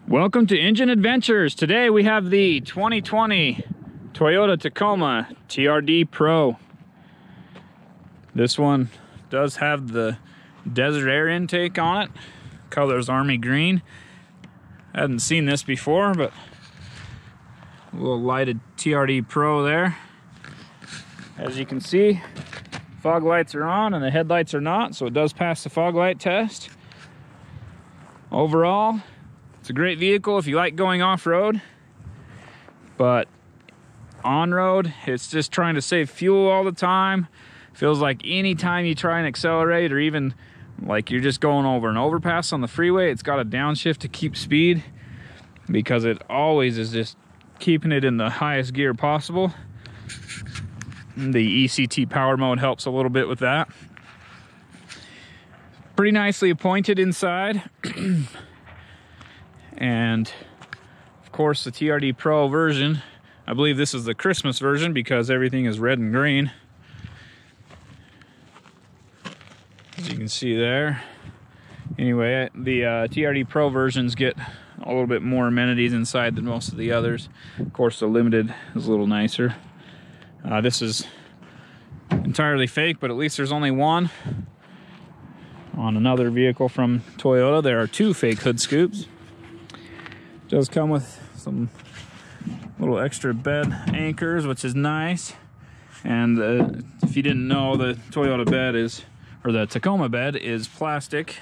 Welcome to Engine Adventures. Today we have the 2020 Toyota Tacoma TRD-Pro. This one does have the desert air intake on it. Color's army green. I hadn't seen this before, but a little lighted TRD-Pro there. As you can see, fog lights are on and the headlights are not, so it does pass the fog light test. Overall, it's a great vehicle if you like going off-road, but on-road, it's just trying to save fuel all the time. Feels like any time you try and accelerate, or even like you're just going over an overpass on the freeway, it's got a downshift to keep speed, because it always is just keeping it in the highest gear possible. The ECT power mode helps a little bit with that. Pretty nicely appointed inside. And of course the TRD Pro version, I believe this is the Christmas version because everything is red and green, as you can see there. Anyway, the TRD Pro versions get a little bit more amenities inside than most of the others. Of course the Limited is a little nicer. This is entirely fake, but at least there's only one. On another vehicle from Toyota, there are two fake hood scoops. Does come with some little extra bed anchors, which is nice. And if you didn't know, the Toyota bed is, or the Tacoma bed is plastic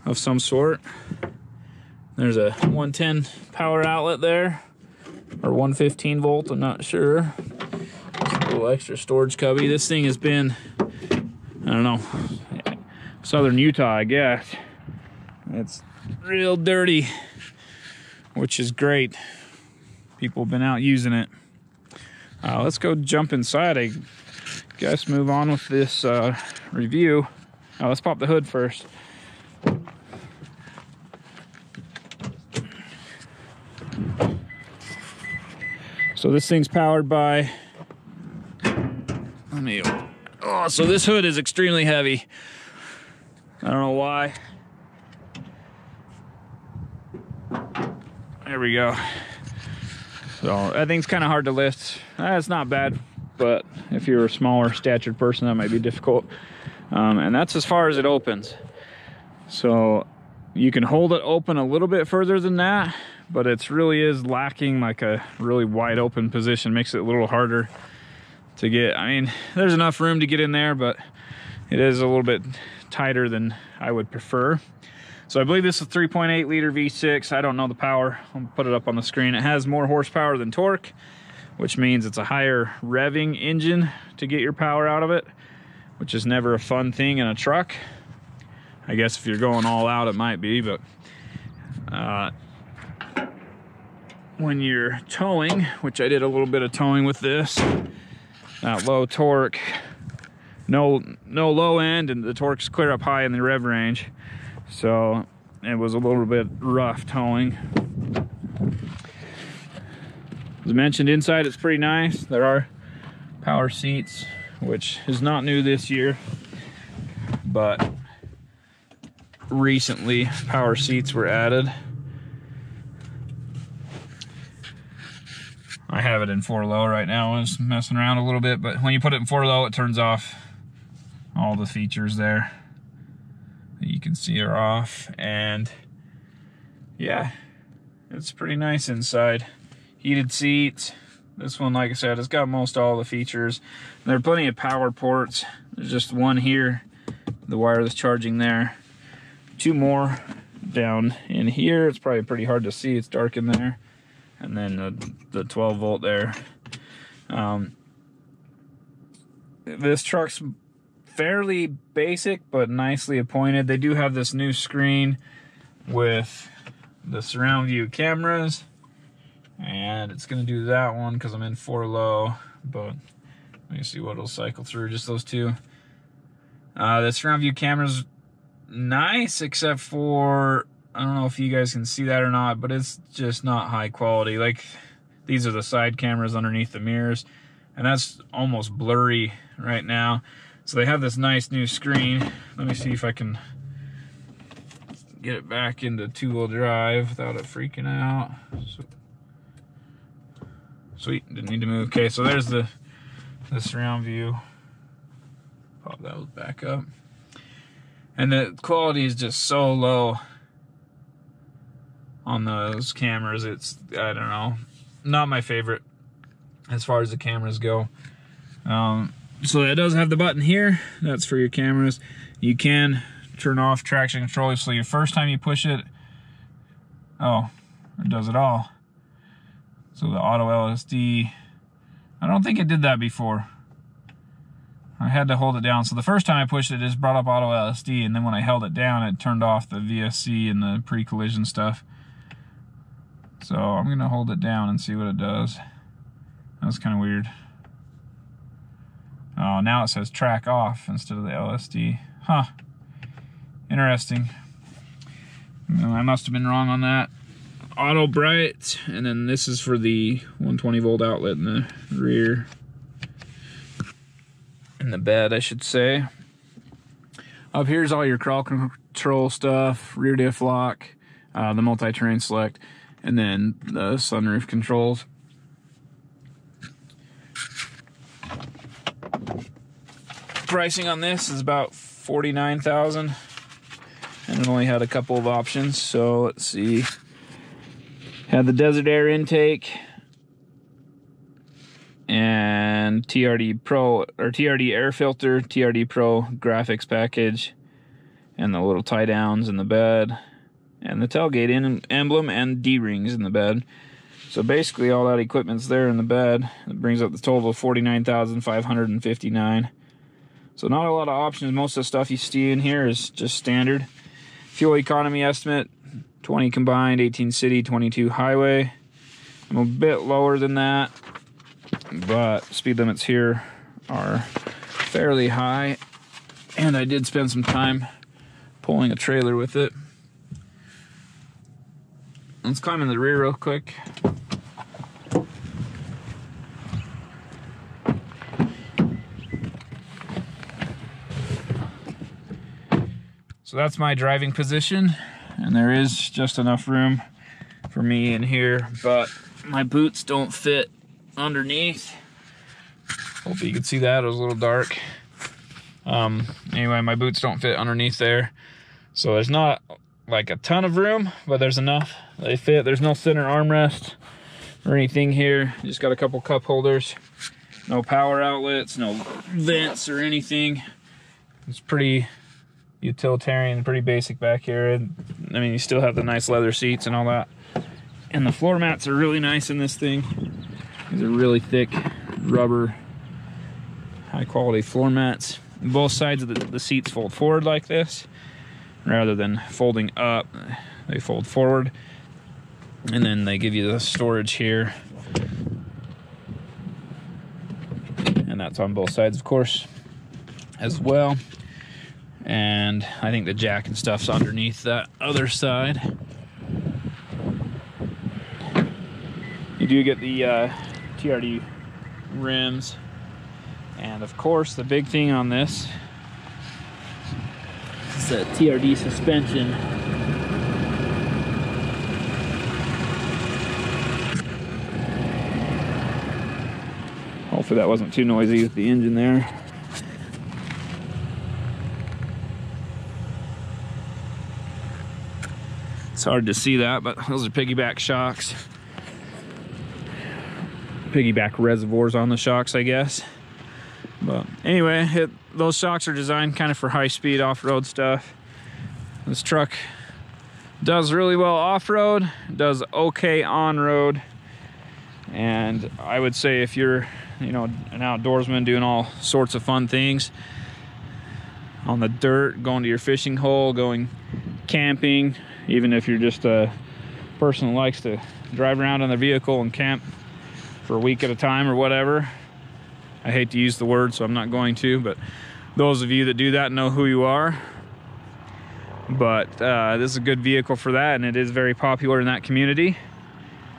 of some sort. There's a 110 power outlet there, or 115 volt, I'm not sure. Just a little extra storage cubby. This thing has been, I don't know, southern Utah, I guess. It's real dirty, which is great. People have been out using it. Let's go jump inside, I guess, move on with this review. Let's pop the hood first. So this thing's powered by, so this hood is extremely heavy. I don't know why. There we go. So that thing's kind of hard to lift. It's not bad, but if you're a smaller statured person, that might be difficult. And that's as far as it opens. So you can hold it open a little bit further than that, but it really is lacking like a really wide open position. Makes it a little harder to get. I mean, there's enough room to get in there, but it is a little bit tighter than I would prefer. So I believe this is a 3.8 liter V6. I don't know the power. I'll put it up on the screen. It has more horsepower than torque, which means it's a higher revving engine to get your power out of it, which is never a fun thing in a truck. I guess if you're going all out, it might be, but when you're towing, which I did a little bit of towing with this, that low torque, no low end, and the torque's clear up high in the rev range. So it was a little bit rough towing. As mentioned, inside it's pretty nice. There are power seats, which is not new this year, but recently power seats were added. I have it in 4-low right now. I was messing around a little bit, but when you put it in 4-low, it turns off all the features there that you can see are off. And yeah, it's pretty nice inside. Heated seats. This one, like I said, it's got most all the features. And there are plenty of power ports. There's just one here, the wireless charging there. Two more down in here. It's probably pretty hard to see, it's dark in there. And then the 12 volt there. This truck's fairly basic but nicely appointed. They do have this new screen with the surround view cameras, and it's gonna do that one because I'm in 4-low, but let me see what it'll cycle through, just those two. The surround view camera's nice, except for, I don't know if you guys can see that or not, but it's just not high quality. Like, these are the side cameras underneath the mirrors, and that's almost blurry right now. So they have this nice new screen. Let me see if I can get it back into two-wheel drive without it freaking out. So, sweet, didn't need to move. Okay, so there's the surround view. Pop that back up. And the quality is just so low on those cameras. It's, I don't know, not my favorite as far as the cameras go. So it does have the button here. That's for your cameras. You can turn off traction control. So your first time you push it, oh, it does it all. So the auto LSD, I don't think it did that before. I had to hold it down. So the first time I pushed it, it just brought up auto LSD, and then when I held it down, it turned off the VSC and the pre-collision stuff. So I'm gonna hold it down and see what it does. That's kind of weird. Oh, now it says track off instead of the LSD. Huh. Interesting. I must have been wrong on that. Auto bright, and then this is for the 120 volt outlet in the rear. In the bed, I should say. Up here's all your crawl control stuff, rear diff lock, the multi-terrain select, and then the sunroof controls. Pricing on this is about $49,000, and it only had a couple of options. So let's see. Had the desert air intake and TRD Pro or TRD air filter, TRD Pro graphics package, and the little tie downs in the bed, and the tailgate emblem and D-rings in the bed. So basically all that equipment's there in the bed. It brings up the total of $49,559. So not a lot of options. Most of the stuff you see in here is just standard. Fuel economy estimate, 20 combined, 18 city, 22 highway. I'm a bit lower than that, but speed limits here are fairly high, and I did spend some time pulling a trailer with it. Let's climb in the rear real quick. So that's my driving position, and there is just enough room for me in here, but my boots don't fit underneath. Hope you can see that, it was a little dark. Anyway, my boots don't fit underneath there. So there's not like a ton of room, but there's enough. They fit. There's no center armrest or anything here. Just got a couple cup holders. No power outlets, no vents or anything. It's pretty utilitarian, pretty basic back here. And I mean, you still have the nice leather seats and all that. And the floor mats are really nice in this thing. These are really thick rubber, high quality floor mats. Both sides of the seats fold forward like this. Rather than folding up, they fold forward. And then they give you the storage here. And that's on both sides, of course, as well. And I think the jack and stuff's underneath that other side. You do get the TRD rims. And of course, the big thing on this is the TRD suspension. Hopefully that wasn't too noisy with the engine there. It's hard to see that, but those are piggyback shocks. Piggyback reservoirs on the shocks, I guess. But anyway, those shocks are designed kind of for high-speed off-road stuff. This truck does really well off-road, does okay on-road, and I would say if you're, you know, an outdoorsman doing all sorts of fun things on the dirt, going to your fishing hole, going camping, even if you're just a person who likes to drive around in their vehicle and camp for a week at a time or whatever. I hate to use the word, so I'm not going to, but those of you that do that know who you are. But this is a good vehicle for that, and it is very popular in that community.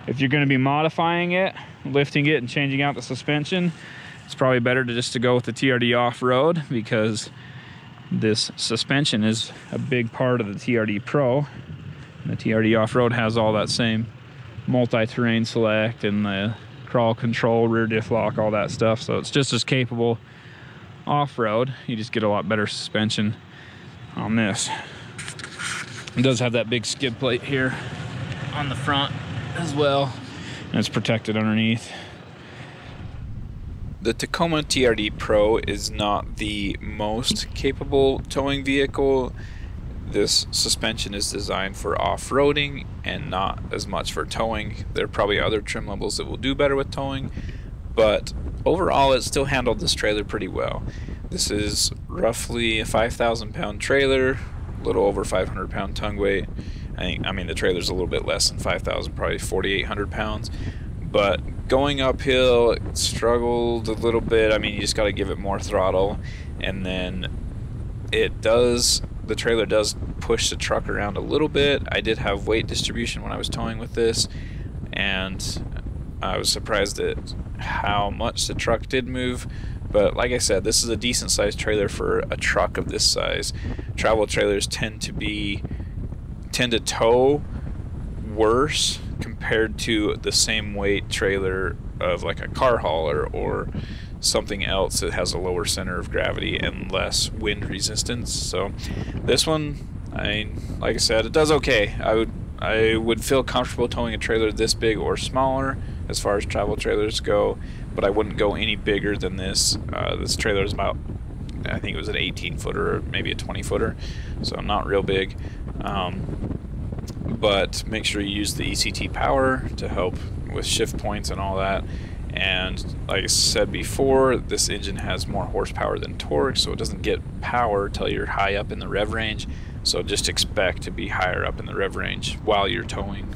If you're going to be modifying it, lifting it and changing out the suspension, it's probably better to just to go with the TRD off-road, because this suspension is a big part of the TRD Pro. And the TRD Off-Road has all that same multi-terrain select and the crawl control, rear diff lock, all that stuff. So it's just as capable off-road. You just get a lot better suspension on this. It does have that big skid plate here on the front as well, and it's protected underneath. The Tacoma TRD-Pro is not the most capable towing vehicle. This suspension is designed for off-roading and not as much for towing. There are probably other trim levels that will do better with towing, but overall it still handled this trailer pretty well. This is roughly a 5,000 pound trailer, a little over 500 pound tongue weight. I mean the trailer's a little bit less than 5,000, probably 4,800 pounds. But going uphill, it struggled a little bit. I mean, you just got to give it more throttle, and then the trailer does push the truck around a little bit. I did have weight distribution when I was towing with this, and I was surprised at how much the truck did move. But like I said, this is a decent sized trailer for a truck of this size. Travel trailers tend to tow worse compared to the same weight trailer of like a car hauler or something else that has a lower center of gravity and less wind resistance. So this one, like I said, it does okay. I would feel comfortable towing a trailer this big or smaller as far as travel trailers go, but I wouldn't go any bigger than this. This trailer is about, I think it was an 18 footer or maybe a 20 footer, so not real big. But make sure you use the ECT power to help with shift points and all that. And like I said before, this engine has more horsepower than torque, so it doesn't get power till you're high up in the rev range. So just expect to be higher up in the rev range while you're towing.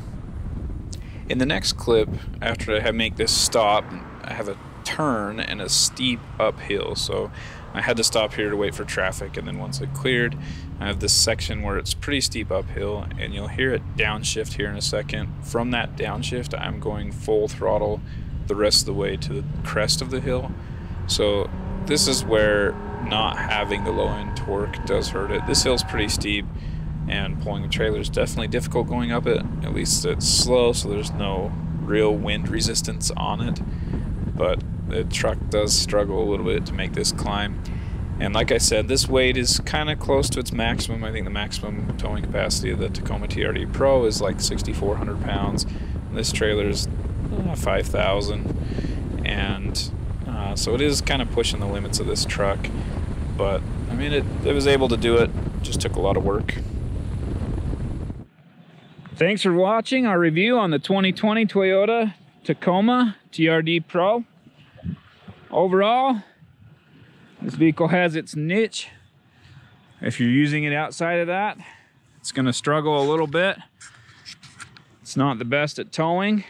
In the next clip, after I make this stop, I have a turn and a steep uphill, so I had to stop here to wait for traffic, and then once it cleared, I have this section where it's pretty steep uphill, and you'll hear it downshift here in a second. From that downshift, I'm going full throttle the rest of the way to the crest of the hill. So this is where not having the low end torque does hurt it. This hill's pretty steep, and pulling the trailer is definitely difficult going up it. At least it's slow, so there's no real wind resistance on it. But the truck does struggle a little bit to make this climb. And like I said, this weight is kind of close to its maximum. I think the maximum towing capacity of the Tacoma TRD-Pro is like 6,400 pounds. And this trailer is 5,000. And so it is kind of pushing the limits of this truck. But I mean, it was able to do it. Just took a lot of work. Thanks for watching our review on the 2020 Toyota Tacoma TRD-Pro. Overall, this vehicle has its niche. If you're using it outside of that, it's going to struggle a little bit. It's not the best at towing,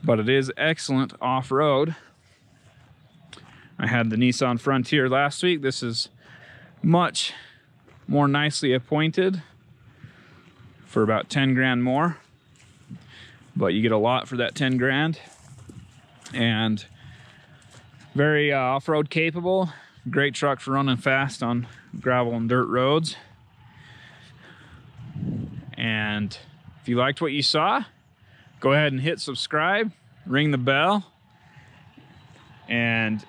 but it is excellent off-road. I had the Nissan Frontier last week. This is much more nicely appointed for about 10 grand more, but you get a lot for that 10 grand. And very off-road capable. Great truck for running fast on gravel and dirt roads. And if you liked what you saw, go ahead and hit subscribe, ring the bell, and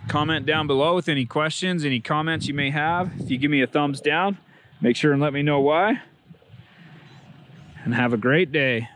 comment down below with any questions, any comments you may have. If you give me a thumbs down, make sure and let me know why. And have a great day.